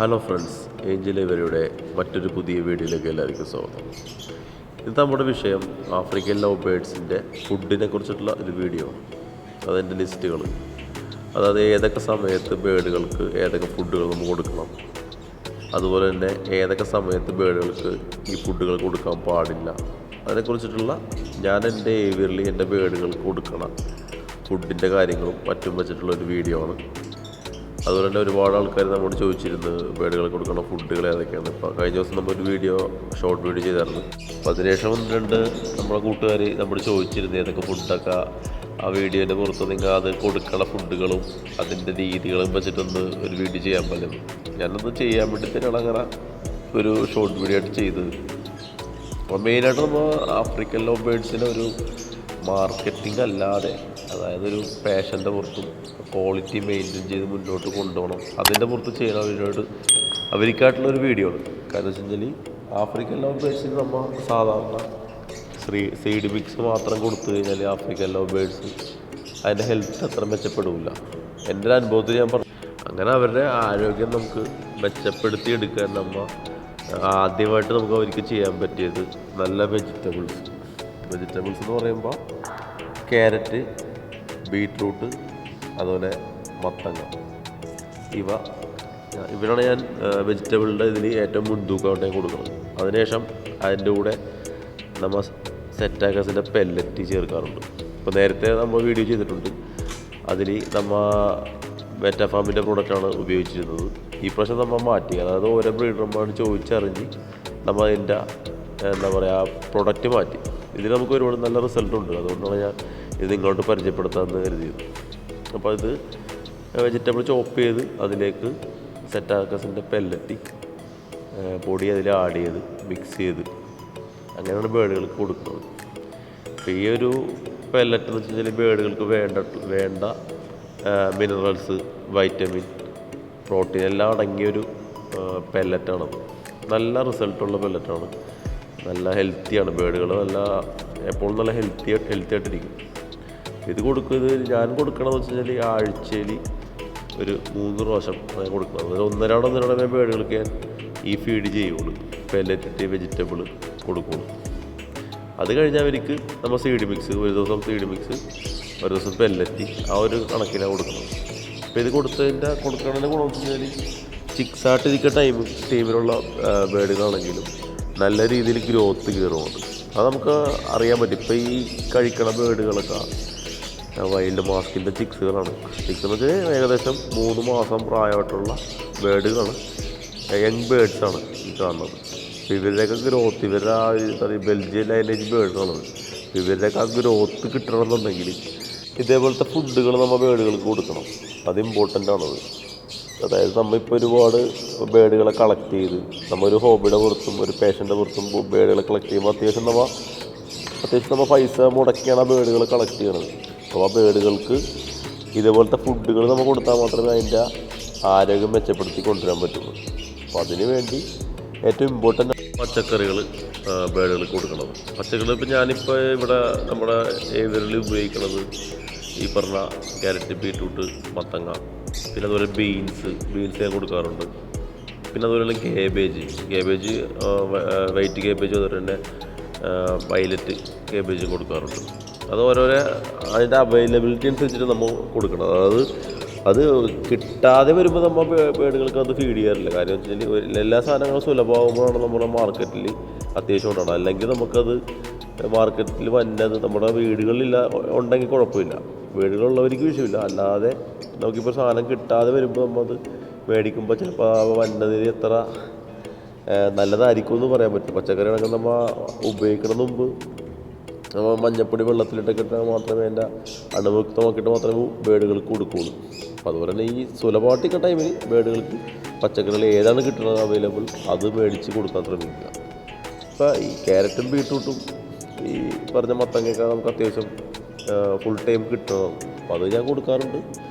Hello friends, Angel ഏവിയറിയുടെ മറ്റൊരു പുതിയ വീഡിയോയിലേക്ക് എല്ലാവർക്കും സ്വാഗതം. ഇത് നമ്മുടെ വിഷയം ആഫ്രിക്കൻ ലവ് ബേഡ്സിൻ്റെ ഫുഡിനെ കുറിച്ചിട്ടുള്ള ഒരു വീഡിയോ. അതിൻ്റെ ലിസ്റ്റുകൾ, അതായത് ഏതൊക്കെ സമയത്ത് ബേഡുകൾക്ക് ഏതൊക്കെ ഫുഡുകൾ നമ്മൾ കൊടുക്കണം, അതുപോലെ തന്നെ ഏതൊക്കെ സമയത്ത് ബേഡുകൾക്ക് ഈ ഫുഡുകൾ കൊടുക്കാൻ പാടില്ല, അതിനെക്കുറിച്ചിട്ടുള്ള ഞാൻ എൻ്റെ ഏവിയറിൽ എൻ്റെ ബേഡുകൾക്ക് കൊടുക്കണം ഫുഡിൻ്റെ കാര്യങ്ങളും മറ്റും വെച്ചിട്ടുള്ളൊരു വീഡിയോ ആണ്. അതുപോലെ തന്നെ ഒരുപാട് ആൾക്കാർ നമ്മോട് ചോദിച്ചിരുന്നു ബേഡുകൾക്ക് കൊടുക്കുന്ന ഫുഡുകൾ ഏതൊക്കെയാണ്. ഇപ്പോൾ കഴിഞ്ഞ ദിവസം നമ്മളൊരു ഷോർട്ട് വീഡിയോ ചെയ്തായിരുന്നു. അപ്പോൾ അതിനുശേഷം നമ്മളെ കൂട്ടുകാർ നമ്മൾ ചോദിച്ചിരുന്നു ഏതൊക്കെ ഫുഡൊക്കെ ആ വീഡിയോൻ്റെ പുറത്ത് നിങ്ങൾ അത് കൊടുക്കണ ഫുഡുകളും അതിൻ്റെ രീതികളും വെച്ചിട്ടൊന്ന് ഒരു വീഡിയോ ചെയ്യാൻ പറ്റും. ഞാനൊന്ന് ചെയ്യാൻ വേണ്ടി തന്നെയാണ് അങ്ങനെ ഒരു ഷോർട്ട് വീഡിയോ ആയിട്ട് ചെയ്തത്. അപ്പോൾ മെയിനായിട്ട് നമ്മൾ ആഫ്രിക്കൻ ലവ് ബേഡ്സിനെ ഒരു മാർക്കറ്റിംഗ് അല്ലാതെ, അതായത് ഒരു പാഷൻ്റെ പുറത്തും ക്വാളിറ്റി മെയിൻറ്റെയിൻ ചെയ്ത് മുന്നോട്ട് കൊണ്ടുപോകണം, അതിൻ്റെ പുറത്ത് ചെയ്യണവരോട് അവർക്കായിട്ടുള്ളൊരു വീഡിയോ ആണ്. കാരണം വെച്ച് കഴിഞ്ഞാൽ ആഫ്രിക്കൻ ലവ് ബേഡ്സിന് നമ്മൾ സാധാരണ സീഡ് മിക്സ് മാത്രം കൊടുത്തു കഴിഞ്ഞാൽ ആഫ്രിക്കൻ ലവ് ബേഡ്സ് അതിൻ്റെ ഹെൽത്ത് അത്ര മെച്ചപ്പെടില്ല. എൻ്റെ ഒരു അനുഭവത്തിൽ ഞാൻ പറഞ്ഞു. അങ്ങനെ അവരുടെ ആരോഗ്യം നമുക്ക് മെച്ചപ്പെടുത്തി എടുക്കാൻ നമ്മൾ ആദ്യമായിട്ട് നമുക്ക് അവർക്ക് ചെയ്യാൻ പറ്റിയത് നല്ല വെജിറ്റബിൾസ് എന്ന് പറയുമ്പോൾ ക്യാരറ്റ്, ബീറ്റ്റൂട്ട്, അതുപോലെ മത്തങ്ങ, ഇവരാണ് ഞാൻ വെജിറ്റബിളിൻ്റെ ഇതിൽ ഏറ്റവും മുൻതൂക്കമായിട്ട് കൊടുക്കുന്നത്. അതിനുശേഷം അതിൻ്റെ കൂടെ നമ്മൾ സെറ്റാക്കസിൻ്റെ പെല്ലറ്റ് ചേർക്കാറുണ്ട്. ഇപ്പോൾ നേരത്തെ നമ്മൾ വീഡിയോ ചെയ്തിട്ടുണ്ട്, അതിൽ നമ്മൾ മെറ്റാഫാമിൻ്റെ പ്രോഡക്റ്റാണ് ഉപയോഗിച്ചിരുന്നത്. ഈ പ്രാവശ്യം നമ്മൾ മാറ്റി, അതായത് ഓരോ ബ്രീഡർമാരോട് ചോദിച്ചറിഞ്ഞ് നമ്മൾ അതിൻ്റെ പ്രൊഡക്റ്റ് മാറ്റി. ഇതിൽ നമുക്ക് ഒരുപാട് നല്ല റിസൾട്ടുണ്ട്. അതുകൊണ്ടാണ് ഞാൻ ഇത് നിങ്ങളോട്ട് പരിചയപ്പെടുത്താമെന്ന് കരുതിയത്. അപ്പോൾ ഇത് വെജിറ്റബിൾ ചോപ്പ് ചെയ്ത് അതിലേക്ക് സെറ്റാക്കസിൻ്റെ പെല്ലറ്റ് പൊടി അതിൽ ആഡ് ചെയ്ത് മിക്സ് ചെയ്ത് അങ്ങനെയാണ് ബേഡുകൾക്ക് കൊടുക്കുന്നത്. അപ്പോൾ ഈ ഒരു പെല്ലറ്റ് എന്ന് വെച്ച് കഴിഞ്ഞാൽ ബേഡുകൾക്ക് വേണ്ട മിനറൽസ്, വൈറ്റമിൻ, പ്രോട്ടീൻ എല്ലാം അടങ്ങിയൊരു പെല്ലറ്റാണത്. നല്ല റിസൾട്ടുള്ള പെല്ലറ്റാണ്. നല്ല ഹെൽത്തിയാണ്. ബേഡുകൾ എപ്പോഴും നല്ല ഹെൽത്തി ആയിട്ടിരിക്കും. ഇത് ഞാൻ കൊടുക്കണമെന്ന് വെച്ച് കഴിഞ്ഞാൽ ആഴ്ചയിൽ ഒരു 3 പ്രാവശ്യം ഞാൻ കൊടുക്കണം. അതായത് ഒന്നരാടം ബേഡുകൾക്ക് ഞാൻ ഈ ഫീഡ് ചെയ്യുള്ളൂ. പെല്ലറ്റ് വെജിറ്റബിൾ കൊടുക്കുള്ളൂ. അത് കഴിഞ്ഞാൽ അവർക്ക് നമ്മൾ സീഡ് മിക്സ്, ഒരു ദിവസം സീഡ് മിക്സ്, ഒരു ദിവസം പെല്ലറ്റ്, ആ ഒരു കണക്കിനാണ് കൊടുക്കുന്നത്. അപ്പോൾ ഇത് കൊടുക്കണതിൻ്റെ ഗുണം വെച്ച് കഴിഞ്ഞാൽ ചിക്സായിട്ടിരിക്കുന്ന ടീമിലുള്ള ബേഡുകളാണെങ്കിലും നല്ല രീതിയിൽ ഗ്രോത്ത് കയറുന്നുണ്ട്. അത് നമുക്ക് അറിയാൻ പറ്റും. ഇപ്പോൾ ഈ കഴിക്കണ ബേഡുകളൊക്കെ വൈൽഡ് മാസ്കിൻ്റെ ചിക്സുകളാണ്. ചിക്സ് എന്ന് വെച്ചാൽ ഏകദേശം 3 മാസം പ്രായമായിട്ടുള്ള ബേഡുകളാണ്, യങ് ബേഡ്സാണ് ഈ കാണുന്നത്. ഇവരുടെയൊക്കെ ഗ്രോത്ത്, ഇവരുടെ ആ ബെൽജിയൻ ലൈനേജ് ബേഡുകളാണ്. ഇവരുടെയൊക്കെ ആ ഗ്രോത്ത് കിട്ടണമെന്നുണ്ടെങ്കിൽ ഇതേപോലത്തെ ഫുഡുകൾ നമ്മൾ ബേഡുകൾക്ക് കൊടുക്കണം. അത് ഇമ്പോർട്ടൻ്റ് ആണത്. അതായത് നമ്മളിപ്പോൾ ഒരുപാട് ബേഡുകളെ കളക്ട് ചെയ്ത് നമ്മൊരു ഹോബിയുടെ പുറത്തും ഒരു പേഷ്യൻ്റെ പുറത്തും ബേഡുകളെ കളക്ട് ചെയ്യുമ്പോൾ അത്യാവശ്യം നമ്മൾ പൈസ മുടക്കിയാണ് ആ ബേഡുകൾ കളക്ട് ചെയ്യണത്. അപ്പോൾ ആ ബേഡുകൾക്ക് ഇതേപോലത്തെ ഫുഡുകൾ നമ്മൾ കൊടുത്താൽ മാത്രമേ അതിൻ്റെ ആരോഗ്യം മെച്ചപ്പെടുത്തി കൊണ്ടുവരാൻ പറ്റുള്ളൂ. അപ്പോൾ അതിന് വേണ്ടി ഏറ്റവും ഇമ്പോർട്ടൻ്റ് പച്ചക്കറികൾ ബേഡുകൾക്ക് കൊടുക്കണം. പച്ചക്കറി ഇപ്പോൾ ഞാനിപ്പോൾ ഇവിടെ നമ്മുടെ ഏവിയറിൽ ഉപയോഗിക്കുന്നത് ഈ പറഞ്ഞ ക്യാരറ്റ്, ബീറ്റ്റൂട്ട്, മത്തങ്ങ, പിന്നെ അതുപോലെ ബീൻസ് ഞാൻ കൊടുക്കാറുണ്ട്. പിന്നെ അതുപോലെ കേബേജ്, വൈറ്റ് കേബേജ്, അതുപോലെ തന്നെ വയലറ്റ് കേബേജും കൊടുക്കാറുണ്ട്. അത് ഓരോരോ അതിൻ്റെ അവൈലബിലിറ്റി അനുസരിച്ചിട്ട് നമ്മൾ കൊടുക്കണം. അതായത് അത് കിട്ടാതെ വരുമ്പോൾ നമ്മൾ ബേഡുകൾക്ക് അത് ഫീഡ് ചെയ്യാറില്ല. കാര്യം വെച്ച് കഴിഞ്ഞാൽ എല്ലാ സാധനങ്ങളും സുലഭമാകുമ്പോഴാണ് നമ്മുടെ മാർക്കറ്റിൽ അത്യാവശ്യം ഉണ്ടാകണം. അല്ലെങ്കിൽ നമുക്കത് മാർക്കറ്റിൽ വന്നത് നമ്മുടെ വീടുകളിലില്ല ഉണ്ടെങ്കിൽ കുഴപ്പമില്ല, വീടുകളുള്ളവർക്ക് വിഷയമില്ല. അല്ലാതെ നമുക്കിപ്പോൾ സാധനം കിട്ടാതെ വരുമ്പോൾ നമ്മളത് മേടിക്കുമ്പോൾ ചിലപ്പോൾ വന്നതിന് എത്ര നല്ലതായിരിക്കും എന്ന് പറയാൻ പറ്റും. പച്ചക്കറി ആണെങ്കിൽ നമ്മൾ ഉപയോഗിക്കുന്നതിന് മുമ്പ് നമ്മൾ മഞ്ഞപ്പൊടി വെള്ളത്തിലിട്ടൊക്കെ ഇട്ടാൽ മാത്രമേ അതിൻ്റെ അണുമുക്തമാക്കിയിട്ട് മാത്രമേ ബേഡുകൾക്ക് കൊടുക്കുകയുള്ളൂ. അപ്പോൾ അതുപോലെ തന്നെ ഈ സുലഭമായിട്ടിരിക്കുന്ന ടൈമിൽ ബേഡുകൾക്ക് പച്ചക്കറികൾ ഏതാണ് കിട്ടുന്നത് അവൈലബിൾ അത് മേടിച്ച് കൊടുക്കാൻ ശ്രമിക്കുക. ഇപ്പോൾ ഈ ക്യാരറ്റും ബീറ്റ്റൂട്ടും ഈ പറഞ്ഞ മത്തങ്ങയൊക്കെ നമുക്ക് അത്യാവശ്യം ഫുൾ ടൈം കിട്ടുന്നതാണ്. അപ്പോൾ അത് ഞാൻ കൊടുക്കാറുണ്ട്.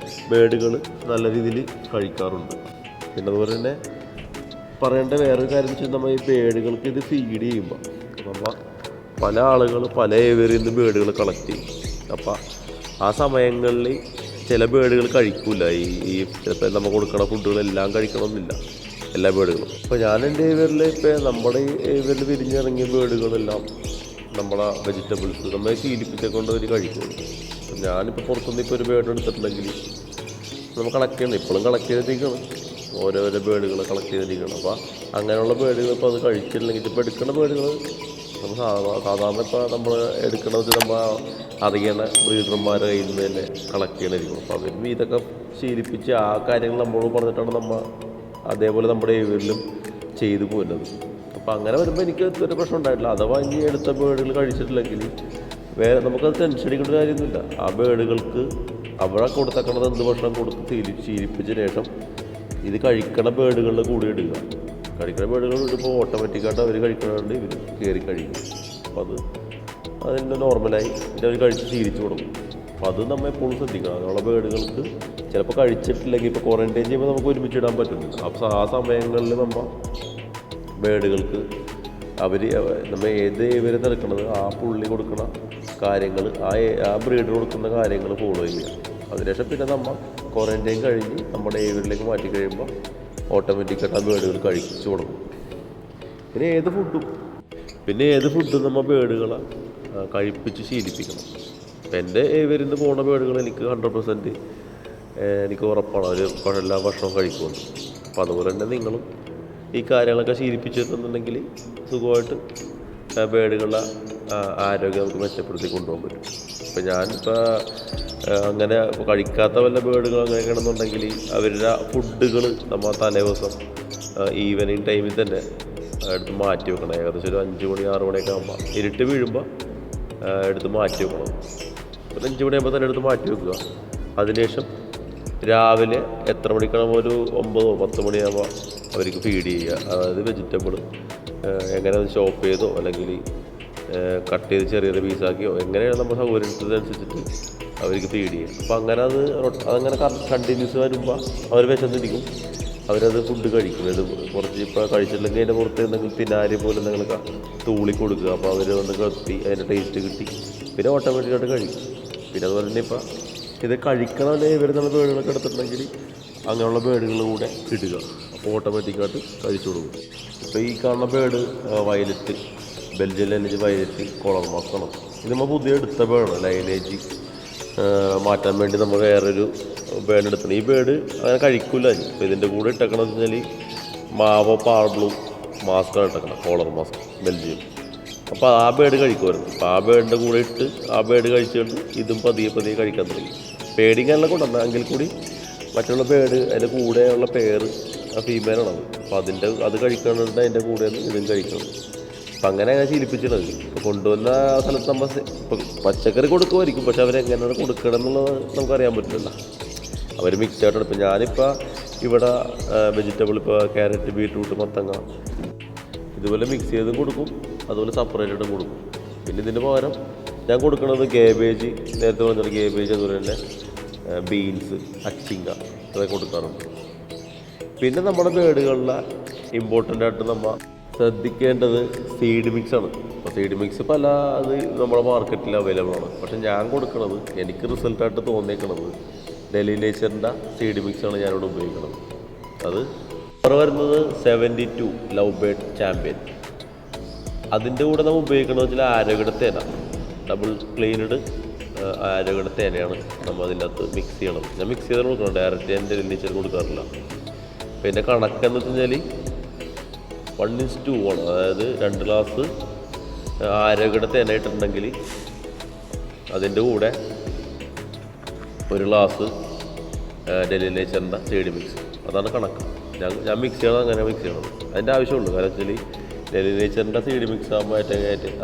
ബേഡുകൾ നല്ല രീതിയിൽ കഴിക്കാറുണ്ട്. പിന്നെ അതുപോലെ തന്നെ പറയേണ്ട വേറൊരു കാര്യം വെച്ചാൽ നമ്മൾ ഈ ബേഡുകൾക്ക് ഇത് ഫീഡ് ചെയ്യുമ്പോൾ നമ്മൾ പല ആളുകൾ പല ഏവിയറിൽ നിന്ന് ബേഡുകൾ കളക്ട് ചെയ്യും. അപ്പോൾ ആ സമയങ്ങളിൽ ചില ബേഡുകൾ കഴിക്കില്ല. ഈ ചിലപ്പോൾ നമ്മൾ കൊടുക്കുന്ന ഫുഡുകളെല്ലാം കഴിക്കണമെന്നില്ല. എല്ലാ ബേഡുകളും. ഇപ്പോൾ ഞാൻ എൻ്റെ ഏവിയറിൽ ഇപ്പോൾ നമ്മുടെ ഏവിയറിൽ വിരിഞ്ഞിറങ്ങിയ ബേഡുകളെല്ലാം നമ്മളെ വെജിറ്റബിൾസ് നമ്മളെ ശീലിപ്പിച്ചെ കൊണ്ട് അവർ കഴിക്കുള്ളൂ. അപ്പം ഞാനിപ്പോൾ പുറത്തുനിന്ന് ഇപ്പോൾ ഒരു ബേഡ് എടുത്തിട്ടുണ്ടെങ്കിൽ നമ്മൾ കളക്ട് ചെയ്യണം, ഇപ്പോഴും കളക്ട് ചെയ്തിരിക്കണം, ഓരോരോ ബേഡുകൾ കളക്ട് ചെയ്തിരിക്കണം. അപ്പോൾ അങ്ങനെയുള്ള ബേഡുകൾ ഇപ്പോൾ അത് കഴിച്ചിട്ടില്ലെങ്കിൽ ഇപ്പോൾ എടുക്കുന്ന ബേഡുകൾ നമ്മൾ സാധാരണ ഇപ്പോൾ നമ്മൾ എടുക്കണത് നമ്മൾ അറിയണ ബ്രീഡർമാരുടെ കയ്യിൽ നിന്ന് തന്നെ കളക്ട് ചെയ്യണമായിരിക്കും. അപ്പോൾ അവരും ഇതൊക്കെ ശീലിപ്പിച്ച് ആ കാര്യങ്ങൾ നമ്മളോട് പറഞ്ഞിട്ടാണ് നമ്മൾ അതേപോലെ നമ്മുടെ ഏവിയറിലും ചെയ്തു പോകുന്നത്. അപ്പോൾ അങ്ങനെ വരുമ്പോൾ എനിക്ക് ഒരു പ്രശ്നം ഉണ്ടായിട്ടില്ല. അഥവാ ഇനി എടുത്ത ബേഡുകൾ കഴിച്ചിട്ടില്ലെങ്കിൽ വേറെ നമുക്കത് ടെൻഷൻ അടിക്കേണ്ട കാര്യമൊന്നുമില്ല. ആ ബേഡുകൾക്ക് അവിടെ കൊടുത്തക്കണത് എന്ത് ഭക്ഷണം കൊടുത്ത് ശീലിപ്പിച്ച ശേഷം ഇത് കഴിക്കണ ബേഡുകളുടെ കൂടെ ഇടുക. കഴിക്കണ ബേഡുകൾ ഇടുമ്പോൾ ഓട്ടോമാറ്റിക്കായിട്ട് അവർ കഴിക്കണതുകൊണ്ട് ഇവർ കയറി കഴിക്കും. അപ്പോൾ അതിൻ്റെ നോർമലായി പിന്നെ അവർ കഴിച്ച് ശീലിച്ചു കൊടുക്കും. അപ്പോൾ അത് നമ്മൾ എപ്പോഴും ശ്രദ്ധിക്കണം. അങ്ങനെയുള്ള ബേഡുകൾക്ക് ചിലപ്പോൾ കഴിച്ചിട്ടില്ലെങ്കിൽ ഇപ്പോൾ ക്വാറൻറ്റൈൻ ചെയ്യുമ്പോൾ നമുക്ക് ഒരുമിച്ചിടാൻ പറ്റുന്നില്ല. അപ്പോൾ ആ സമയങ്ങളിൽ നമ്മൾ ബേഡുകൾക്ക് നമ്മൾ ഏത് ഏവിയറി തിരക്കണത് ആ പുള്ളി കൊടുക്കുന്ന കാര്യങ്ങൾ ആ ബ്രീഡർ കൊടുക്കുന്ന കാര്യങ്ങൾ ഫോളോ ചെയ്യുക. അതിനുശേഷം പിന്നെ നമ്മൾ ക്വാറൻറ്റൈൻ കഴിഞ്ഞ് നമ്മുടെ ഏവിയറിലേക്ക് മാറ്റി കഴിയുമ്പോൾ ഓട്ടോമാറ്റിക്കായിട്ട് ആ ബേഡുകൾ കഴിച്ചു കൊടുക്കും. പിന്നെ ഏത് ഫുഡും നമ്മൾ ബേഡുകളെ കഴിപ്പിച്ച് ശീലിപ്പിക്കണം. ഇപ്പം എൻ്റെ ഏവിയറിൽ നിന്ന് പോകുന്ന ബേഡുകൾ എനിക്ക് 100% എനിക്ക് ഉറപ്പാണ് അവർ എല്ലാ ഭക്ഷണവും കഴിക്കുമെന്ന്. അപ്പോൾ അതുപോലെ തന്നെ നിങ്ങളും ഈ കാര്യങ്ങളൊക്കെ ശീലിപ്പിച്ചിട്ടുണ്ടെങ്കിൽ സുഖമായിട്ട് ബേഡുകളുടെ ആരോഗ്യം നമുക്ക് മെച്ചപ്പെടുത്തി കൊണ്ടുപോകാൻ പറ്റും. ഇപ്പം ഞാനിപ്പോൾ അങ്ങനെ കഴിക്കാത്ത വല്ല ബേഡുകൾ അങ്ങനെയൊക്കെയാണെന്നുണ്ടെങ്കിൽ അവരുടെ ഫുഡുകൾ നമ്മൾ തലേ ദിവസം ഈവനിങ് ടൈമിൽ തന്നെ എടുത്ത് മാറ്റി വെക്കണം. ഏകദേശം ഒരു 5 മണി 6 മണിയൊക്കെ ആകുമ്പോൾ ഇരുട്ട് വീഴുമ്പോൾ എടുത്ത് മാറ്റി വെക്കണം. ഒരു 5 മണിയാകുമ്പോൾ തന്നെ എടുത്ത് മാറ്റി വെക്കുക. അതിനുശേഷം രാവിലെ എത്ര മണിക്കാണ് ഒരു 9 10 മണിയാകുമ്പോൾ അവർക്ക് ഫീഡ് ചെയ്യുക. അതായത് വെജിറ്റബിൾ എങ്ങനെ ചോപ്പ് ചെയ്തോ അല്ലെങ്കിൽ കട്ട് ചെയ്ത് ചെറിയ പീസാക്കിയോ എങ്ങനെയാണ് നമ്മൾ സൗകര്യത്തിനനുസരിച്ചിട്ട് അവർക്ക് ഫീഡ് ചെയ്യുക. അപ്പോൾ അങ്ങനെ അതങ്ങനെ കണ്ടിന്യൂസ് വരുമ്പോൾ അവർ വിശന്നിരിക്കും, അവരത് ഫുഡ് കഴിക്കും. ഇത് കുറച്ച് ഇപ്പോൾ കഴിച്ചില്ലെങ്കിൽ അതിൻ്റെ പുറത്ത് എന്തെങ്കിലും പിന്നാരി പോലെ എന്തെങ്കിലും തൂളി കൊടുക്കുക. അപ്പോൾ അവർ വന്ന് കത്തി അതിൻ്റെ ടേസ്റ്റ് കിട്ടി പിന്നെ ഓട്ടോമാറ്റിക്കായിട്ട് കഴിക്കും. പിന്നെ അതുപോലെ തന്നെ ഇപ്പോൾ ഇത് കഴിക്കണമല്ലേ ഇവർ നമ്മൾ ബേഡുകളൊക്കെ എടുത്തിട്ടുണ്ടെങ്കിൽ അങ്ങനെയുള്ള ബേഡുകൾ കൂടെ ഇടുക. അപ്പോൾ ഓട്ടോമാറ്റിക്കായിട്ട് കഴിച്ചു കൊടുക്കും. ഇപ്പോൾ ഈ കാണുന്ന bird violet, Belgian lineage violet collar മാസ്കാണ്. ഇത് നമ്മൾ പുതിയ എടുത്ത ബേഡാണ്. ലൈനേജ് മാറ്റാൻ വേണ്ടി നമ്മൾ വേറൊരു ബേഡ് എടുത്തണം. ഈ ബേഡ് അങ്ങനെ കഴിക്കില്ല. ഇപ്പോൾ ഇതിൻ്റെ കൂടെ ഇട്ടേക്കണമെന്ന് വെച്ചാൽ മാവോ പാർബ്ലൂ മാസ്കാണ് ഇട്ടേക്കണം, കോളർ മാസ്ക് ബെൽജിയം. അപ്പോൾ ആ ബേഡ് കഴിക്കുമായിരുന്നു. അപ്പോൾ ആ ബേഡിൻ്റെ കൂടെ ഇട്ട് ആ ബേഡ് കഴിച്ചുകൊണ്ട് ഇതും പതിയെ കഴിക്കാൻ തുടങ്ങി. പേടിക്കാനുള്ള കൊണ്ടുവന്ന എങ്കിൽ കൂടി മറ്റുള്ള ബേഡ് അതിൻ്റെ കൂടെയുള്ള പേര് ഫീമെയിലാണത്. അപ്പോൾ അത് കഴിക്കാനുണ്ട് അതിൻ്റെ കൂടെ ഇതും കഴിക്കണം. അപ്പം അങ്ങനെ ശീലിപ്പിച്ചിട്ടുള്ളത്. ഇപ്പോൾ കൊണ്ടുവന്ന സ്ഥലത്ത് നമ്മൾ ഇപ്പോൾ പച്ചക്കറി കൊടുക്കുമായിരിക്കും, പക്ഷെ അവരെങ്ങനെയാണ് കൊടുക്കണം എന്നുള്ളത് നമുക്കറിയാൻ പറ്റില്ല. അവർ മിക്സ് ആയിട്ടാണ്. ഇപ്പോൾ ഞാനിപ്പോൾ ഇവിടെ വെജിറ്റബിൾ ഇപ്പോൾ ക്യാരറ്റ്, ബീറ്റ്റൂട്ട്, മത്തങ്ങ ഇതുപോലെ മിക്സ് ചെയ്തും കൊടുക്കും, അതുപോലെ സെപ്പറേറ്റായിട്ടും കൊടുക്കും. പിന്നെ ഇതിന് പകരം ഞാൻ കൊടുക്കുന്നത് കേബേജ്, നേരത്തെ പറഞ്ഞത് കേബേജ്, അതുപോലെ തന്നെ ബീൻസ്, അച്ചിങ്ക അതൊക്കെ കൊടുക്കാറുണ്ട്. പിന്നെ നമ്മുടെ ബേഡുകളിലെ ഇമ്പോർട്ടൻ്റ് ആയിട്ട് നമ്മൾ ശ്രദ്ധിക്കേണ്ടത് സീഡ് മിക്സാണ്. അപ്പോൾ സീഡ് മിക്സ് അത് നമ്മുടെ മാർക്കറ്റിൽ അവൈലബിൾ ആണ്. പക്ഷേ ഞാൻ കൊടുക്കുന്നത് എനിക്ക് റിസൾട്ടായിട്ട് തോന്നിയേക്കുന്നത് ഡെലി നേച്ചറിൻ്റെ സീഡ് മിക്സാണ് ഞാനിവിടെ ഉപയോഗിക്കുന്നത്. അത് വരുന്നത് 72 ലവ് ബേർഡ് ചാമ്പ്യൻ. അതിൻ്റെ കൂടെ നമ്മൾ ഉപയോഗിക്കുന്നത് വെച്ചാൽ ആരോഗ്യയുടെ തേന, ഡബിൾ ക്ലീനഡ് ആരോഗ്യയുടെ തേനയാണ് നമ്മൾ അതിൻ്റെ അകത്ത് മിക്സ് ചെയ്യണത്. ഞാൻ മിക്സ് ചെയ്ത് കൊടുക്കണം, ഡയറക്റ്റ് ഞാൻ ഡെലി നേച്ചർ കൊടുക്കാറില്ല. പിന്നെ കണക്കെന്ന് വെച്ച് കഴിഞ്ഞാൽ 1:2 ആണ്. അതായത് 2 ഗ്ലാസ് ആരോഗ്യയുടെ തേന ഇട്ടിട്ടുണ്ടെങ്കിൽ അതിൻ്റെ കൂടെ 1 ഗ്ലാസ് ഡെലി നേച്ചറിൻ്റെ സീഡ് മിക്സ്. അതാണ് കണക്ക്. ഞാൻ മിക്സ് ചെയ്യണം, അങ്ങനെ മിക്സ് ചെയ്യണത് അതിൻ്റെ ആവശ്യമുള്ളൂ. കാരണം വെച്ചാൽ ഡെലി നേച്ചറിൻ്റെ സീഡ് മിക്സ് ആകുമ്പോൾ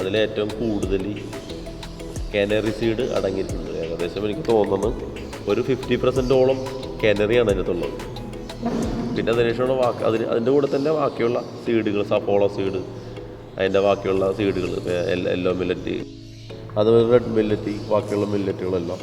അതിലേറ്റവും കൂടുതൽ കാനറി സീഡ് അടങ്ങിയിട്ടുണ്ട്. ഏകദേശം എനിക്ക് തോന്നുന്നത് ഒരു 50%ഓളം കാനറിയാണ് അതിനകത്തുള്ളത്. പിന്നെ അതിനുശേഷമാണ് അതിൻ്റെ കൂടെ തന്നെ ബാക്കിയുള്ള സീഡുകൾ, സപ്പോള സീഡ്, അതിൻ്റെ ബാക്കിയുള്ള സീഡുകൾ, യെല്ലോ മില്ലറ്റ്, അതുപോലെ റെഡ് മില്ലറ്റ്, ബാക്കിയുള്ള മില്ലറ്റുകളെല്ലാം.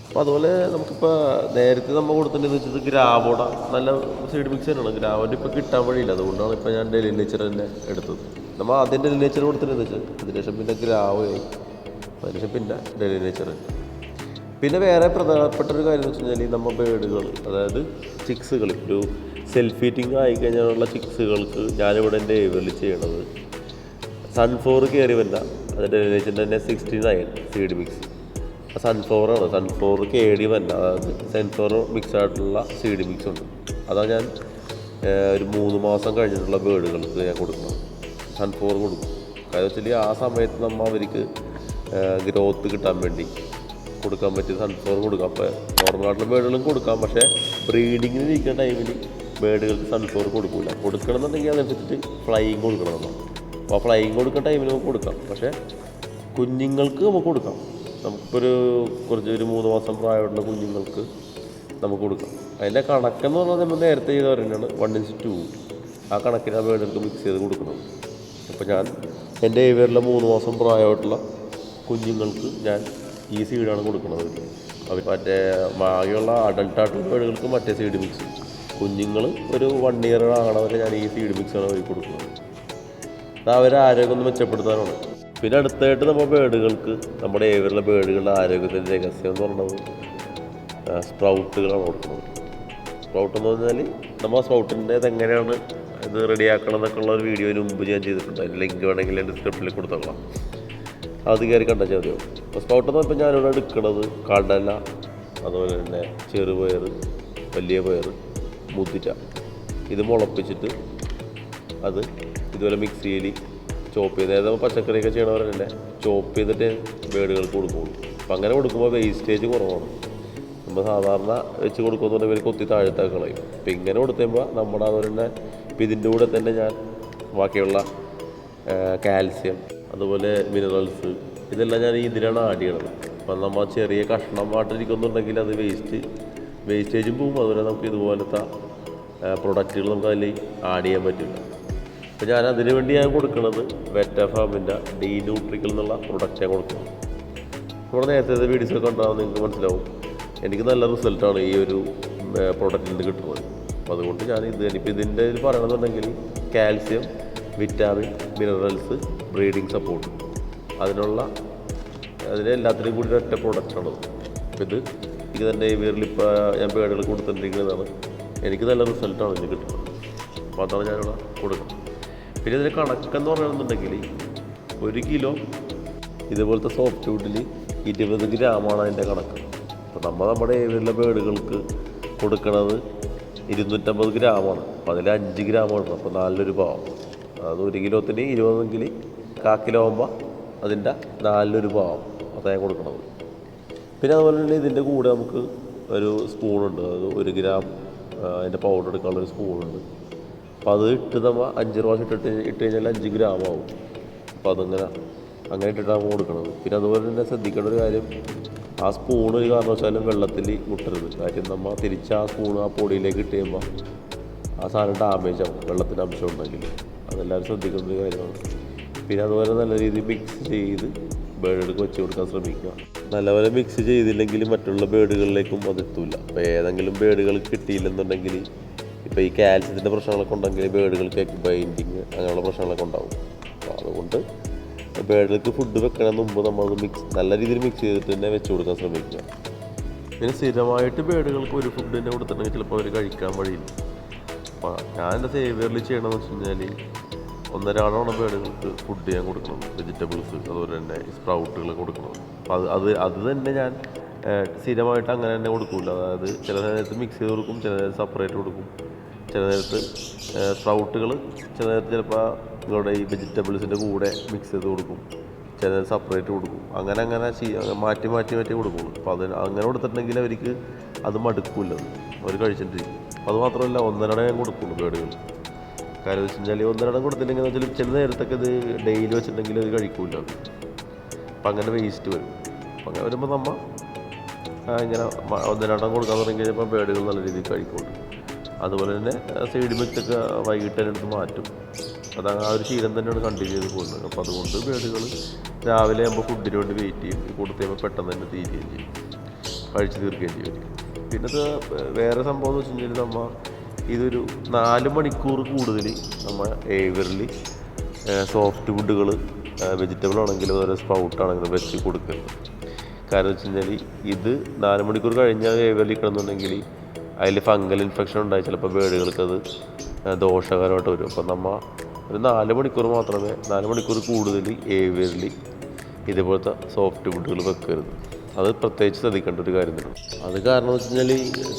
അപ്പോൾ അതുപോലെ നമുക്കിപ്പോൾ നേരത്തെ നമ്മൾ കൊടുത്തിട്ടുണ്ടെന്ന് വെച്ചത് ഗ്രാവോട നല്ല സീഡ് മിക്സ് തന്നെയാണ്. ഗ്രാവോൻ്റെ ഇപ്പോൾ കിട്ടാൻ വഴിയില്ല, അതുകൊണ്ടാണ് ഇപ്പോൾ ഞാൻ ഡെലി നേച്ചർ തന്നെ എടുത്തത്. നമ്മൾ ആദ്യം ഡെലി നേച്ചർ കൊടുത്തിട്ടുണ്ടെന്ന് വെച്ചാൽ അതിനുശേഷം പിന്നെ ഗ്രാവോയായി, അതിനുശേഷം പിന്നെ ഡെലി നേച്ചർ. പിന്നെ വേറെ പ്രധാനപ്പെട്ട ഒരു കാര്യം എന്ന് വെച്ച് കഴിഞ്ഞാൽ നമ്മൾ ബേഡുകൾ, അതായത് ചിക്സുകൾ, ഒരു സെൽഫ് ഫീറ്റിംഗ് ആയിക്കഴിഞ്ഞാലുള്ള ചിക്സുകൾക്ക് ഞാനിവിടെ എൻ്റെ ഏവറിൽ ചെയ്യണത് സൺഫ്ലവർ കയറി വരില്ല. അതിൻ്റെ ഏകദേശം തന്നെ 69 സീഡ് മിക്സ് സൺഫ്ലവറാണ്. സൺഫ്ലവർ കയറി വരില്ല, അതായത് സൺഫ്ലവർ മിക്സ് ആയിട്ടുള്ള സീഡ് മിക്സ് ഉണ്ട്. അതാണ് ഞാൻ ഒരു 3 മാസം കഴിഞ്ഞിട്ടുള്ള ബേഡുകൾക്ക് ഞാൻ കൊടുക്കണം. സൺഫ്ലവർ കൊടുക്കും. കാരണം വെച്ചാൽ ആ സമയത്ത് നമ്മൾ അവർക്ക് ഗ്രോത്ത് കിട്ടാൻ വേണ്ടി കൊടുക്കാൻ പറ്റിയ സൺഫ്ലവർ കൊടുക്കാം. അപ്പോൾ നോർമലായിട്ടുള്ള ബേഡുകളും കൊടുക്കാം, പക്ഷേ ബ്രീഡിങ്ങിന് ഇരിക്കുന്ന ടൈമിൽ ബേഡുകൾക്ക് സൺഫ്ലവർ കൊടുക്കില്ല. കൊടുക്കണമെന്നുണ്ടെങ്കിൽ അതനുസരിച്ചിട്ട് ഫ്ലൈയിങ് കൊടുക്കണമെന്നാണ്. അപ്പോൾ ആ ഫ്ലൈയിങ് കൊടുക്കുന്ന ടൈമിൽ നമുക്ക് കൊടുക്കാം, പക്ഷേ കുഞ്ഞുങ്ങൾക്ക് നമുക്ക് കൊടുക്കാം. നമുക്കിപ്പോൾ ഒരു 3 മാസം പ്രായമുള്ള കുഞ്ഞുങ്ങൾക്ക് നമുക്ക് കൊടുക്കാം. അതിൻ്റെ കണക്കെന്ന് പറഞ്ഞാൽ നമ്മൾ നേരത്തെ ചെയ്ത് പറയുന്നതാണ് 1:2. ആ കണക്കിന് ആ ബേഡുകൾക്ക് മിക്സ് ചെയ്ത് കൊടുക്കണം. അപ്പോൾ ഞാൻ എൻ്റെ ഏവിയറിലെ 3 മാസം പ്രായമായിട്ടുള്ള കുഞ്ഞുങ്ങൾക്ക് ഞാൻ ഈ സീഡാണ് കൊടുക്കുന്നത്. അവർ മറ്റേ ബാക്കിയുള്ള അഡൽട്ടായിട്ടുള്ള ബേഡുകൾക്ക് മറ്റേ സീഡ് മിക്സ്, കുഞ്ഞുങ്ങൾ ഒരു 1 ഇയർ ആകണവരെ ഞാൻ ഈ സീഡ് മിക്സാണ് അവർ കൊടുക്കുന്നത്. അത് അവരെ ആരോഗ്യം ഒന്ന് മെച്ചപ്പെടുത്താനാണ്. പിന്നെ അടുത്തായിട്ട് നമ്മൾ ബേഡുകൾക്ക്, നമ്മുടെ ഏവിയറിലെ ബേഡുകളുടെ ആരോഗ്യത്തിൻ്റെ രഹസ്യം എന്ന് പറയുന്നത് സ്പ്രൗട്ടുകളാണ് കൊടുക്കുന്നത്. സ്പ്രൗട്ട് എന്ന് പറഞ്ഞാൽ നമ്മൾ സ്പ്രൗട്ടിൻ്റെ ഇതെങ്ങനെയാണ് ഇത് റെഡിയാക്കണം എന്നൊക്കെ ഉള്ള ഒരു വീഡിയോന് മുമ്പ് ഞാൻ ചെയ്തിട്ടുണ്ട്. അതിന് ലിങ്ക് വേണമെങ്കിൽ ഞാൻ ഡിസ്ക്രിപ്ഷനിൽ കൊടുത്തോളാം, അത് കയറി കണ്ടാൽ മതിയാവും. അപ്പോൾ സ്പ്രൗട്ട് എന്ന് പറഞ്ഞാൽ ഞാനിവിടെ എടുക്കുന്നത് കടല, അതുപോലെ തന്നെ ചെറുപയർ, വലിയ പയർ, മുതിര, ഇത് മുളപ്പിച്ചിട്ട് അത് ഇതുപോലെ മിക്സിയിൽ ചോപ്പ് ചെയ്ത്, അതായത് പച്ചക്കറിയൊക്കെ ചെയ്യണവർ തന്നെ ചോപ്പ് ചെയ്തിട്ട് ബേഡുകൾക്ക് കൊടുക്കുകയുള്ളൂ. അപ്പോൾ അങ്ങനെ കൊടുക്കുമ്പോൾ വേസ്റ്റേജ് കുറവാണ്. നമ്മൾ സാധാരണ വെച്ച് കൊടുക്കുമെന്ന് പറഞ്ഞാൽ കൊത്തി താഴത്തൊക്കെ കളയും. അപ്പോൾ ഇങ്ങനെ കൊടുത്തുമ്പോൾ നമ്മുടെ അതുപോലെ തന്നെ ഇപ്പോൾ ഇതിൻ്റെ കൂടെ തന്നെ ഞാൻ ബാക്കിയുള്ള കാൽസ്യം, അതുപോലെ മിനറൽസ്, ഇതെല്ലാം ഞാൻ ഇതിലാണ് ആഡ് ചെയ്യണത്. അപ്പം നമ്മൾ ചെറിയ കഷ്ണം ആയിട്ടിരിക്കുന്നുണ്ടെങ്കിൽ അത് വേസ്റ്റേജും പോവും. അതുപോലെ നമുക്ക് ഇതുപോലത്തെ പ്രൊഡക്റ്റുകൾ നമുക്ക് അതിൽ ആഡ് ചെയ്യാൻ പറ്റില്ല. അപ്പോൾ ഞാൻ അതിന് വേണ്ടി ഞാൻ കൊടുക്കുന്നത് വെറ്റഫാമിൻ്റെ ഡീന്യൂട്രിക്കൽ എന്നുള്ള പ്രൊഡക്റ്റ് ഞാൻ കൊടുക്കുന്നത്. നമ്മുടെ നേരത്തെ വീഡിയോസൊക്കെ ഉണ്ടാകുമ്പോൾ നിങ്ങൾക്ക് മനസ്സിലാവും എനിക്ക് നല്ല റിസൾട്ടാണ് ഈ ഒരു പ്രൊഡക്റ്റിൽ നിന്ന് കിട്ടുന്നത്. അപ്പോൾ അതുകൊണ്ട് ഞാൻ ഇപ്പോൾ ഇതിൻ്റെ ഇതിൽ പറയണമെന്നുണ്ടെങ്കിൽ calcium, vitamin, minerals, breeding support, അതിന് എല്ലാത്തിനും കൂടി ഒറ്റ പ്രൊഡക്റ്റാണത്. അപ്പോൾ എനിക്ക് തന്നെ ഏവിയറിൽ ഇപ്പോൾ ഞാൻ ബേഡുകൾ കൊടുത്തിട്ടുണ്ടെങ്കിലാണ് എനിക്ക് നല്ല റിസൾട്ടാണ് ഇതിന് കിട്ടുന്നത്. അപ്പോൾ അതാണ് ഞാനിവിടെ കൊടുക്കുന്നത്. പിന്നെ ഇതിന് കണക്കെന്ന് പറയുന്നുണ്ടെങ്കിൽ 1 കിലോ ഇതുപോലത്തെ സോഫ്റ്റ് വുഡിൽ 20 ഗ്രാമാണ് അതിൻ്റെ കണക്ക്. അപ്പോൾ നമ്മുടെ ഏവിയറിലെ ബേഡുകൾക്ക് കൊടുക്കുന്നത് 250 ഗ്രാമാണ്. അപ്പോൾ അതിൽ 5 ഗ്രാമാണ്. അപ്പോൾ 4 രൂപ ആവും. അത് 1 കിലോത്തിന് 20 1/4 കിലോ ആകുമ്പോൾ അതിൻ്റെ 4 രൂപ ആവും. അതാണ് ഞാൻ കൊടുക്കുന്നത്. പിന്നെ അതുപോലെ തന്നെ ഇതിൻ്റെ കൂടെ നമുക്ക് ഒരു സ്പൂണുണ്ട്, അത് 1 ഗ്രാം അതിൻ്റെ പൗഡർ എടുക്കാനുള്ളൊരു സ്പൂണുണ്ട്. അപ്പോൾ അത് നമ്മൾ 5 പ്രാവശ്യം ഇട്ട് കഴിഞ്ഞാൽ 5 ഗ്രാം ആവും. അപ്പോൾ അങ്ങനെ ഇട്ടിട്ടാണ് കൊടുക്കുന്നത്. പിന്നെ അതുപോലെ തന്നെ ശ്രദ്ധിക്കേണ്ട ഒരു കാര്യം, ആ സ്പൂൺ ഒരു കാരണവശാലും വെള്ളത്തിൽ മുട്ടരുത്. കാര്യം നമ്മൾ തിരിച്ച് ആ സ്പൂൺ ആ പൊടിയിലേക്ക് ഇട്ട് കഴിയുമ്പോൾ ആ സാധനം ഡാമേജ് ആവും, വെള്ളത്തിൻ്റെ അംശം ഉണ്ടെങ്കിൽ. അതെല്ലാവരും ശ്രദ്ധിക്കേണ്ട ഒരു കാര്യമാണ്. പിന്നെ അതുപോലെ നല്ല രീതിയിൽ മിക്സ് ചെയ്ത് ബേഡുകൾക്ക് വെച്ച് കൊടുക്കാൻ ശ്രമിക്കുക. നല്ലപോലെ മിക്സ് ചെയ്തില്ലെങ്കിൽ മറ്റുള്ള ബേഡുകളിലേക്കും അതെത്തില്ല. അപ്പോൾ ഏതെങ്കിലും ബേഡുകൾ കിട്ടിയില്ലെന്നുണ്ടെങ്കിൽ, ഇപ്പോൾ ഈ കാൽസ്യത്തിൻ്റെ പ്രശ്നങ്ങളൊക്കെ ഉണ്ടെങ്കിൽ ബേഡുകൾക്ക് എഗ് ബൈൻഡിങ് അങ്ങനെയുള്ള പ്രശ്നങ്ങളൊക്കെ ഉണ്ടാവും. അപ്പോൾ അതുകൊണ്ട് ബേഡുകൾക്ക് ഫുഡ് വെക്കണതിന് മുമ്പ് നമ്മളത് നല്ല രീതിയിൽ മിക്സ് ചെയ്തിട്ട് തന്നെ വെച്ച് കൊടുക്കാൻ ശ്രമിക്കുക. പിന്നെ സ്ഥിരമായിട്ട് ബേഡുകൾക്ക് ഒരു ഫുഡ് തന്നെ കൊടുത്തിട്ടുണ്ടെങ്കിൽ ചിലപ്പോൾ അവർ കഴിക്കാൻ വഴിയില്ല. അപ്പോൾ ഞാൻ എൻ്റെ സേവിയറിൽ ചെയ്യണമെന്ന് വെച്ച് കഴിഞ്ഞാൽ 1-2 ബേഡുകൾക്ക് ഫുഡ് ഞാൻ കൊടുക്കണം. വെജിറ്റബിൾസ്, അതുപോലെ തന്നെ സ്പ്രൗട്ടുകൾ കൊടുക്കണം. അപ്പോൾ അത് തന്നെ ഞാൻ സ്ഥിരമായിട്ട് അങ്ങനെ തന്നെ കൊടുക്കില്ല. അതായത് ചില നേരത്ത് മിക്സ് ചെയ്ത് കൊടുക്കും, ചില നേരത്ത് സെപ്പറേറ്റ് കൊടുക്കും, ചില നേരത്ത് സ്പ്രൗട്ടുകൾ, ചില നേരത്ത് ചിലപ്പോൾ നിങ്ങളുടെ ഈ വെജിറ്റബിൾസിൻ്റെ കൂടെ മിക്സ് ചെയ്ത് കൊടുക്കും, ചില നേരത്ത് സെപ്പറേറ്റ് കൊടുക്കും. അങ്ങനെ മാറ്റി കൊടുക്കുള്ളൂ. അപ്പോൾ അങ്ങനെ കൊടുത്തിട്ടുണ്ടെങ്കിൽ അവർക്ക് അത് മടുക്കില്ല, അവർ കഴിച്ചിട്ടിരിക്കും. അത് മാത്രമല്ല 1-2 ഞാൻ കൊടുക്കുള്ളൂ ബേഡുകൾ. കാര്യം വെച്ച് കഴിഞ്ഞാൽ 1-2 കൊടുത്തില്ലെങ്കിൽ വെച്ചാൽ ചില നേരത്തൊക്കെ ഇത് ഡെയിലി വെച്ചിട്ടുണ്ടെങ്കിൽ അത് കഴിക്കില്ല. അപ്പം അങ്ങനെ വേസ്റ്റ് വരും. അപ്പം അങ്ങനെ വരുമ്പോൾ നമ്മൾ ഇങ്ങനെ 1-2 കൊടുക്കാൻ തുടങ്ങി കഴിഞ്ഞപ്പോൾ ബേഡുകൾ നല്ല രീതിയിൽ കഴിക്കുള്ളൂ. അതുപോലെ തന്നെ സൈഡ് മിക്സൊക്കെ വൈകിട്ട് തന്നെ എടുത്ത് മാറ്റും. അത് ആ ഒരു ശീലം തന്നെയാണ് കണ്ടിന്യൂ ചെയ്ത് പോകുന്നത്. അപ്പോൾ അതുകൊണ്ട് ബേഡുകൾ രാവിലെ ആകുമ്പോൾ ഫുഡിന് വേണ്ടി വെയിറ്റ് ചെയ്യും. കൊടുത്ത് കഴിയുമ്പോൾ പെട്ടെന്ന് തന്നെ തീരുകയും ചെയ്യും, കഴിച്ച് തീർക്കുകയും ചെയ്യും. പിന്നെ ഇത് വേറെ സംഭവം എന്ന് വെച്ച് കഴിഞ്ഞാൽ നമ്മൾ ഇതൊരു 4 മണിക്കൂർ കൂടുതൽ നമ്മൾ ഏവിയറിൽ സോഫ്റ്റ് ഫുഡുകൾ, വെജിറ്റബിൾ ആണെങ്കിലും അതുപോലെ സ്പ്രൗട്ട് ആണെങ്കിലും വെച്ച് കൊടുക്കരുത്. കാരണം വെച്ച് കഴിഞ്ഞാൽ ഇത് 4 മണിക്കൂർ കഴിഞ്ഞാൽ ഏവിയറിൽ കിടന്നുണ്ടെങ്കിൽ അതിൽ ഫംഗൽ ഇൻഫെക്ഷൻ ഉണ്ടായി ചിലപ്പോൾ ബേഡുകൾക്കത് ദോഷകരമായിട്ട് വരും. അപ്പം നമ്മൾ ഒരു 4 മണിക്കൂർ മാത്രമേ 4 മണിക്കൂർ കൂടുതൽ ഏവിയറിൽ ഇതുപോലത്തെ സോഫ്റ്റ് ഫുഡുകൾ വെക്കരുത്. അത് പ്രത്യേകിച്ച് ശ്രദ്ധിക്കേണ്ട ഒരു കാര്യം തന്നെ. അത് കാരണം എന്ന് വെച്ച് കഴിഞ്ഞാൽ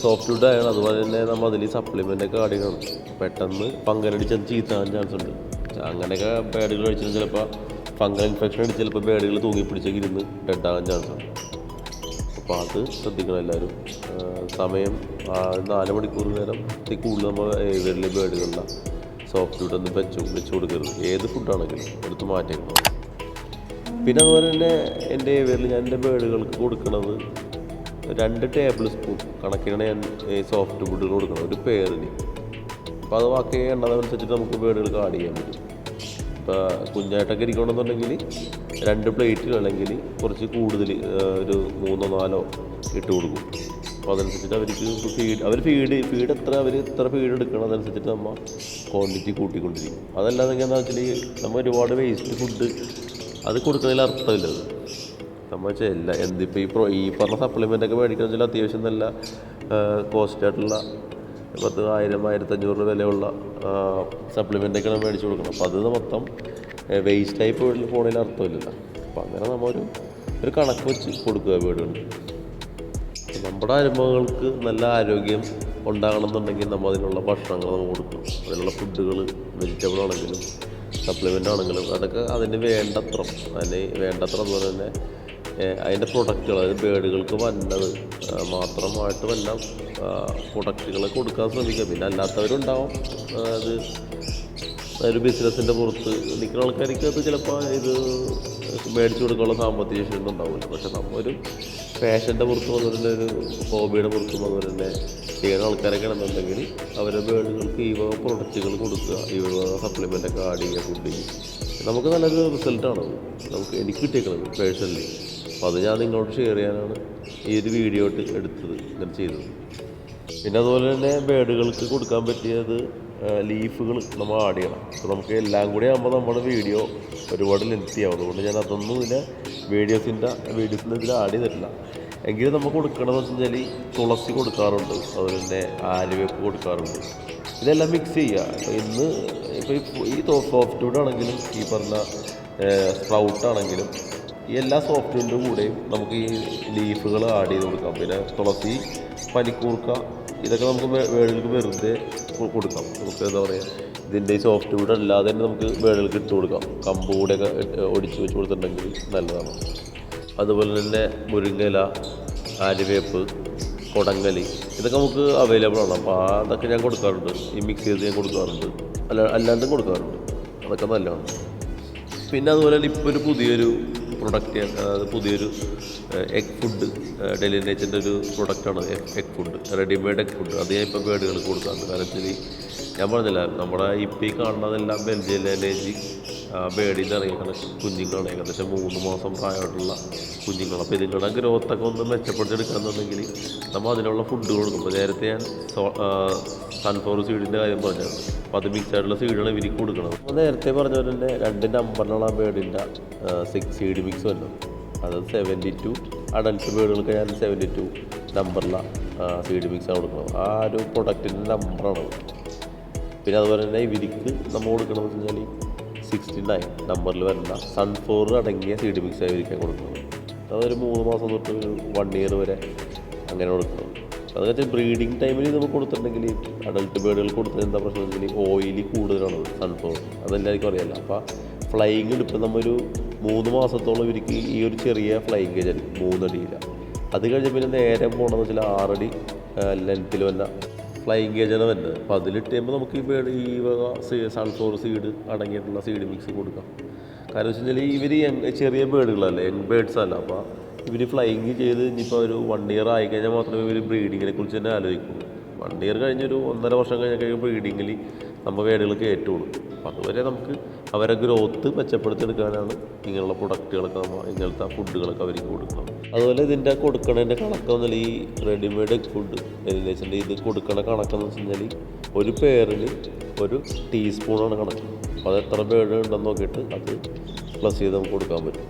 സോഫ്റ്റ് ഫുഡ് ആയാലും അതുപോലെ തന്നെ നമ്മൾ അതിൽ സപ്ലിമെൻ്റൊക്കെ ആഡ് ചെയ്യണം. പെട്ടെന്ന് ഫംഗലടിച്ച് ചീത്താൻ ചാൻസ് ഉണ്ട്. അങ്ങനെയൊക്കെ ബേഡുകൾ കഴിച്ചാൽ ചിലപ്പോൾ ഫംഗൽ ഇൻഫെക്ഷൻ അടിച്ച് ചിലപ്പോൾ ബേഡുകൾ തൂങ്ങിപ്പിടിച്ചൊക്കെ ഇരുന്ന് ഡെഡാകാൻ ചാൻസ് ഉണ്ട്. അപ്പോൾ അത് ശ്രദ്ധിക്കണം എല്ലാവരും. സമയം 4 മണിക്കൂർ നേരം കൂടുതൽ നമ്മൾ ഏവിയറിലെ ബേഡുകളിലെ സോഫ്റ്റ് ഫുഡൊന്നും വെച്ച് കൊടുക്കരുത്. ഏത് ഫുഡാണെങ്കിലും എടുത്ത് മാറ്റിക്കണം. പിന്നെ അതുപോലെ തന്നെ എൻ്റെ ഏവിയറിൽ ഞാൻ എൻ്റെ ബേഡുകൾക്ക് കൊടുക്കുന്നത് 2 ടേബിൾ സ്പൂൺ കണക്കിനാണ് ഞാൻ സോഫ്റ്റ് ഫുഡുകൾ കൊടുക്കണം ഒരു പേരിന്. അപ്പോൾ അത് ബാക്കി എണ്ണതനുസരിച്ചിട്ട് നമുക്ക് ബേഡുകൾക്ക് ആഡ് ചെയ്യാൻ പറ്റും. ഇപ്പോൾ കുഞ്ഞായിട്ടൊക്കെ ഇരിക്കണമെന്നുണ്ടെങ്കിൽ 2 പ്ലേറ്റിൽ അല്ലെങ്കിൽ കുറച്ച് കൂടുതൽ ഒരു 3-4 ഇട്ട് കൊടുക്കും. അപ്പോൾ അതനുസരിച്ചിട്ട് അവർക്ക് എത്ര ഫീഡ് എടുക്കണം അതനുസരിച്ചിട്ട് നമ്മൾ ക്വാണ്ടിറ്റി കൂട്ടിക്കൊണ്ടിരിക്കും. അതല്ലാതെ എന്താ വെച്ചാൽ നമ്മൾ ഒരുപാട് വേസ്റ്റ് ഫുഡ് അത് കൊടുക്കുന്നതിൽ അർത്ഥമില്ലത്. നമ്മൾ വെച്ചാൽ എന്തിപ്പോൾ ഈ പറഞ്ഞ സപ്ലിമെൻ്റൊക്കെ മേടിക്കണം വെച്ചാൽ അത്യാവശ്യം നല്ല കോസ്റ്റായിട്ടുള്ള 10,000-1,500 രൂപ വിലയുള്ള സപ്ലിമെൻ്റൊക്കെ മേടിച്ച് കൊടുക്കണം. അപ്പോൾ അത് മൊത്തം വേസ്റ്റായി പോണതിൽ അർത്ഥമില്ലല്ലോ. അപ്പോൾ അങ്ങനെ നമ്മൾ ഒരു കണക്ക് വെച്ച് കൊടുക്കുക വീടുകളിൽ. നമ്മുടെ അരുമകൾക്ക് നല്ല ആരോഗ്യം ഉണ്ടാകണമെന്നുണ്ടെങ്കിൽ നമ്മൾ അതിനുള്ള ഭക്ഷണങ്ങൾ നമ്മൾ കൊടുക്കണം. അതിനുള്ള ഫുഡുകൾ വെജിറ്റബിൾ ആണെങ്കിലും സപ്ലിമെൻ്റ് ആണെങ്കിലും അതൊക്കെ അതിന് വേണ്ടത്ര അതുപോലെ തന്നെ അതിൻ്റെ പ്രൊഡക്റ്റുകൾ അതായത് ബേഡുകൾക്ക് വന്നത് മാത്രമായിട്ട് വല്ല പ്രൊഡക്റ്റുകൾ കൊടുക്കാൻ ശ്രമിക്കുക. പിന്നെ അല്ലാത്തവരുണ്ടാവും അത് ഒരു ബിസിനസ്സിൻ്റെ പുറത്ത് നിൽക്കുന്ന ആൾക്കാർക്ക് അത് ചിലപ്പോൾ ഇത് മേടിച്ചു കൊടുക്കാനുള്ള സാമ്പത്തിക ശേഷിയൊന്നും ഉണ്ടാവില്ല. പക്ഷെ നമ്മൊരു ഫാഷൻ്റെ പുറത്തും അതുപോലെ തന്നെ ഒരു ഹോബിയുടെ പുറത്തും അതുപോലെ തന്നെ ചെയ്യുന്ന ആൾക്കാരൊക്കെ ആണെന്നുണ്ടെങ്കിൽ അവരുടെ ബേഡുകൾക്ക് ഈ വക പ്രൊഡക്റ്റുകൾ കൊടുക്കുക, ഈ വക സപ്ലിമെൻ്റൊക്കെ ആഡ് ചെയ്യുക, ഫുഡ് ചെയ്യുക. നമുക്ക് നല്ലൊരു റിസൾട്ടാണ് എനിക്ക് കിട്ടിയേക്കുന്നത് പേഴ്സണലി. അപ്പോൾ അത് ഞാൻ നിങ്ങളോട് ഷെയർ ചെയ്യാനാണ് ഈ ഒരു വീഡിയോ എടുത്തത്, ഇങ്ങനെ ചെയ്തത്. പിന്നെ അതുപോലെ തന്നെ ബേഡുകൾക്ക് കൊടുക്കാൻ പറ്റിയത് ലീഫുകൾ നമ്മൾ ആഡ് ചെയ്യണം. അപ്പോൾ നമുക്ക് എല്ലാം കൂടി ആകുമ്പോൾ നമ്മുടെ വീഡിയോ ഒരുപാട് ലെങ്തി ആവും. അതുകൊണ്ട് ഞാൻ അതൊന്നും വീഡിയോസിൻ്റെ ഇതിൽ ആഡ് ചെയ്തിട്ടില്ല. എങ്കിലും നമ്മൾ കൊടുക്കണമെന്ന് വെച്ച് കഴിഞ്ഞാൽ തുളസി കൊടുക്കാറുണ്ട്, അതുപോലെ തന്നെ ആര്യവേപ്പ് കൊടുക്കാറുണ്ട്. ഇതെല്ലാം മിക്സ് ചെയ്യുക. ഇപ്പോൾ ഈ സോഫ്റ്റ് ഫുഡ് ആണെങ്കിലും ഈ പറഞ്ഞ സ്പ്രൗട്ടാണെങ്കിലും ഈ എല്ലാ സോഫ്റ്റ് ഫുഡിൻ്റെ കൂടെയും നമുക്ക് ഈ ലീഫുകൾ ആഡ് ചെയ്ത് കൊടുക്കാം. പിന്നെ തുളസി, പനിക്കൂർക്ക ഇതൊക്കെ നമുക്ക് ബേഡുകൾക്ക് വെറുതെ കൊടുക്കാം. നമുക്ക് എന്താ പറയുക, ഇതിൻ്റെ ഈ സോഫ്റ്റ് ഫുഡ് അല്ലാതെ തന്നെ നമുക്ക് ബേഡുകൾക്ക് ഇട്ട് കൊടുക്കാം. കമ്പ് കൂടെയൊക്കെ ഒടിച്ച് വെച്ച് കൊടുത്തിട്ടുണ്ടെങ്കിൽ നല്ലതാണ്. അതുപോലെ തന്നെ മുരിങ്ങയില, ആര്യവേപ്പ്, കൊടങ്ങലി ഇതൊക്കെ നമുക്ക് അവൈലബിൾ ആണ്. അപ്പോൾ അതൊക്കെ ഞാൻ കൊടുക്കാറുണ്ട്. ഈ മിക്സ് ചെയ്ത് ഞാൻ കൊടുക്കാറുണ്ട്, അല്ലാണ്ടും കൊടുക്കാറുണ്ട്. അതൊക്കെ നല്ലതാണ്. പിന്നെ അതുപോലെ തന്നെ ഇപ്പോൾ ഒരു പുതിയൊരു പ്രൊഡക്റ്റ്, പുതിയൊരു എഗ് ഫുഡ്, ഡെയിലി നേച്ചറിൻ്റെ ഒരു പ്രൊഡക്റ്റാണ് egg food, readymade egg food. അത് ഞാൻ ഇപ്പോൾ ബേഡുകൾക്ക് കൊടുക്കാറുണ്ട്. കാരണം വെച്ചാൽ ഞാൻ പറഞ്ഞില്ല, നമ്മുടെ ഇപ്പോൾ ഈ കാണുന്നതെല്ലാം ബെൽജിയൻ ലാൻഡേജ് ബേഡിൻ്റെ ഇറങ്ങിയ കുഞ്ഞുങ്ങളാണ്. ഏകദേശം 3 മാസം പ്രായമായിട്ടുള്ള കുഞ്ഞുങ്ങൾ. അപ്പോൾ ഇതിങ്ങളുടെ ഗ്രോത്തൊക്കെ ഒന്ന് മെച്ചപ്പെടുത്തിയെടുക്കുകയെന്നുണ്ടെങ്കിൽ നമ്മൾ അതിനുള്ള ഫുഡ് കൊടുക്കും. അപ്പോൾ നേരത്തെ ഞാൻ സൺഫ്ലവർ സീഡിൻ്റെ കാര്യം പറഞ്ഞത്, അപ്പോൾ അത് മിക്സ് ആയിട്ടുള്ള സീഡാണ് ഇവർക്ക് കൊടുക്കുന്നത്. അപ്പോൾ നേരത്തെ പറഞ്ഞ പോലെ തന്നെ 2 നമ്പറിലുള്ള ബേഡിൻ്റെ സീഡ് മിക്സ് വന്നു. അത് 72 അഡൽട്ട് ബേഡുകൾക്ക് ഞാൻ 72 നമ്പറിലുള്ള സീഡ് മിക്സാണ് കൊടുക്കുന്നത്. ആ ഒരു പ്രൊഡക്റ്റിൻ്റെ നമ്പറാണ്. പിന്നെ അതുപോലെ തന്നെ ഇവർക്ക് നമ്മൾ കൊടുക്കണമെന്ന് വെച്ച് കഴിഞ്ഞാൽ 69 നമ്പറിൽ വരുന്ന സൺഫ്ലവർ അടങ്ങിയ സീഡ് മിക്സ് ആയിരിക്കാൻ കൊടുക്കുന്നത്. അതൊരു 3 മാസം തൊട്ട് ഒരു 1 ഇയർ വരെ അങ്ങനെ കൊടുക്കുന്നത്. അതെന്ന് വെച്ചാൽ ബ്രീഡിങ് ടൈമിൽ നമുക്ക് കൊടുത്തിട്ടുണ്ടെങ്കിൽ അഡൽട്ട് ബേഡുകൾ കൊടുത്തത് എന്താ പ്രശ്നം വെച്ചാൽ ഓയിലി കൂടുതലാണ് സൺഫ്ലവർ. അതെല്ലാവർക്കും അറിയാമല്ലോ. അപ്പോൾ ഫ്ലൈയിങ് എടുപ്പോൾ നമ്മൊരു 3 മാസത്തോളം ഇവർക്ക് ഈ ഒരു ചെറിയ ഫ്ലൈയിങ് കേജ് ആയിരിക്കും, 3 അടിയില്ല. അത് കഴിഞ്ഞ് പിന്നെ നേരെ പോകണമെന്ന് വെച്ചാൽ 6 അടി ലെങ്ത്തിൽ വന്ന ഫ്ലൈയിങ് കേജാണ് വരുന്നത്. അപ്പോൾ അതിലിട്ട് കഴിയുമ്പോൾ നമുക്ക് ഈ വക സൺഫ്ലവർ സീഡ് അടങ്ങിയിട്ടുള്ള സീഡ് മിക്സ് കൊടുക്കാം. കാരണം വെച്ച് കഴിഞ്ഞാൽ ഇവർ ചെറിയ ബേഡുകളല്ലേ, യങ് ബേഡ്സ് അല്ല. അപ്പോൾ ഇവർ ഫ്ലൈയിങ് ചെയ്ത് ഇനിയിപ്പോൾ ഒരു 1 ഇയർ ആയിക്കഴിഞ്ഞാൽ മാത്രമേ ഇവർ ബ്രീഡിങ്ങിനെ കുറിച്ച് തന്നെ ആലോചിക്കുള്ളൂ. 1 ഇയർ കഴിഞ്ഞൊരു 1.5 വർഷം കഴിഞ്ഞാൽ ബ്രീഡിങ്ങിൽ നമ്മൾ ബേഡുകൾക്ക് ഏറ്റുള്ളൂ. അപ്പോൾ അതുവരെ നമുക്ക് അവരെ ഗ്രോത്ത് മെച്ചപ്പെടുത്തിയെടുക്കാനാണ് ഇങ്ങനെയുള്ള പ്രൊഡക്റ്റുകളൊക്കെ ഇങ്ങനത്തെ ഫുഡുകളൊക്കെ അവർക്ക് കൊടുക്കണം. അതുപോലെ ഇതിൻ്റെ കൊടുക്കണതിൻ്റെ കണക്കെന്ന് ഈ റെഡിമെയ്ഡ് ഫുഡ് ഏകദേശം ഇത് കൊടുക്കണ കണക്കെന്ന് വെച്ച് കഴിഞ്ഞാൽ ഒരു പേരിന് 1 ടീസ്പൂണാണ് കണക്ക്. അപ്പോൾ അത് എത്ര ബേഡ് ഉണ്ടെന്ന് നോക്കിയിട്ട് അത് പ്ലസ് ചെയ്ത് നമുക്ക് കൊടുക്കാൻ പറ്റും.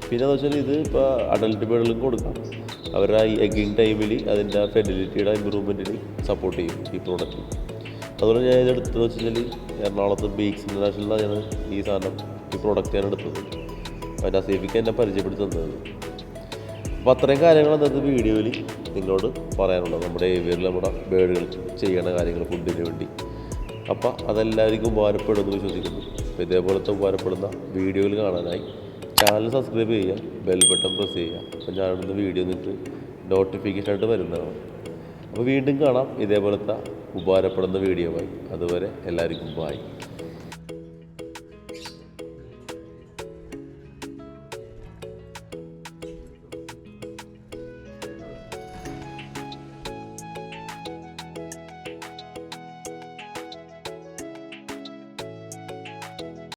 പിന്നെ എന്ന് വെച്ചാൽ ഇത് ഇപ്പോൾ അഡൽട്ട് ബേഡുകൾക്കും കൊടുക്കാം. അവരുടെ ഈ എഗ്ഗിങ് ടൈമിൽ അതിൻ്റെ ഫെർട്ടിലിറ്റിയുടെ ഇമ്പ്രൂവ്മെൻറ്റിന് സപ്പോർട്ട് ചെയ്യും ഈ പ്രോഡക്റ്റ്. അതുപോലെ ഞാൻ ഇത് എടുത്തതെന്ന് വെച്ച് കഴിഞ്ഞാൽ എറണാകുളത്ത് ബീക്സ് ഇൻ്റർനാഷണലിലാണ് ഈ സാധനം ഈ പ്രോഡക്റ്റ് ഞാൻ എടുത്തത്. അതിൻ്റെ അസീഫിക്ക് എന്നെ പരിചയപ്പെടുത്തി തന്നത്. അപ്പോൾ അത്രയും കാര്യങ്ങൾ അന്നത്തെ വീഡിയോയിൽ നിങ്ങളോട് പറയാനുള്ളത് നമ്മുടെ ഏവിയറിൽ നമ്മുടെ ബേഡുകൾക്ക് ചെയ്യണ കാര്യങ്ങൾ ഫുഡിന് വേണ്ടി. അപ്പോൾ അതെല്ലാവർക്കും ഉപകാരപ്പെടുമെന്ന് വിശ്വസിക്കുന്നു. അപ്പോൾ ഇതേപോലത്തെ ഉപകാരപ്പെടുന്ന വീഡിയോകൾ കാണാനായി ചാനൽ സബ്സ്ക്രൈബ് ചെയ്യുക, ബെൽ ബട്ടൺ പ്രസ് ചെയ്യുക. അപ്പോൾ ഞാനിടുന്ന വീഡിയോ നിങ്ങൾക്ക് നോട്ടിഫിക്കേഷനായിട്ട് വരുന്നതാണ്. അപ്പോൾ വീണ്ടും കാണാം ഇതേപോലത്തെ ഉപകാരപ്പെടുന്ന വീഡിയോയുമായി. അതുവരെ എല്ലാവർക്കും ബൈ.